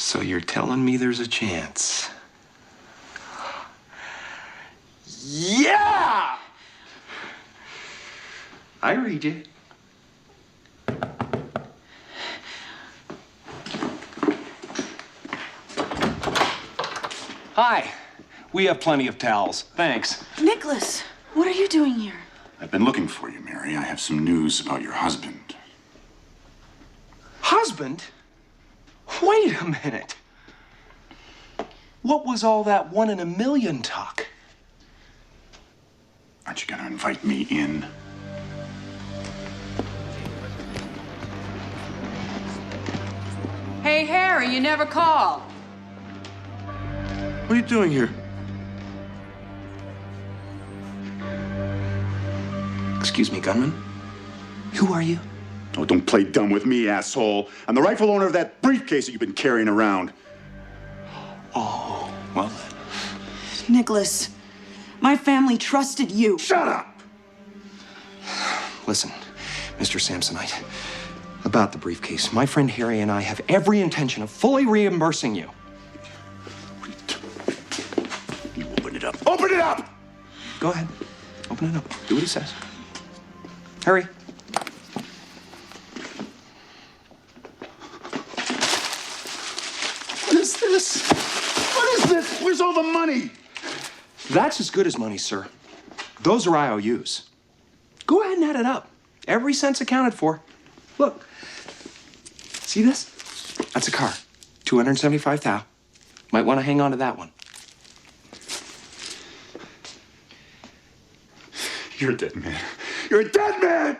So you're telling me there's a chance? Yeah! I read you. Hi. We have plenty of towels. Thanks. Nicholas, what are you doing here? I've been looking for you, Mary. I have some news about your husband. Husband? Wait a minute. What was all that 1 in a million talk? Aren't you gonna invite me in? Hey, Harry, you never called. What are you doing here? Excuse me, gunman? Who are you? Oh, don't play dumb with me, asshole. I'm the rightful owner of that briefcase that you've been carrying around. Oh, well. Nicholas, my family trusted you. Shut up! Listen, Mr. Samsonite, about the briefcase. My friend Harry and I have every intention of fully reimbursing you. You open it up. Open it up! Go ahead. Open it up. Do what he says. Harry. What is this? What is this? Where's all the money? That's as good as money, sir. Those are IOUs. Go ahead and add it up. Every cent's accounted for. Look. See this? That's a car. 275,000. Might want to hang on to that one. You're a dead man. You're a dead man!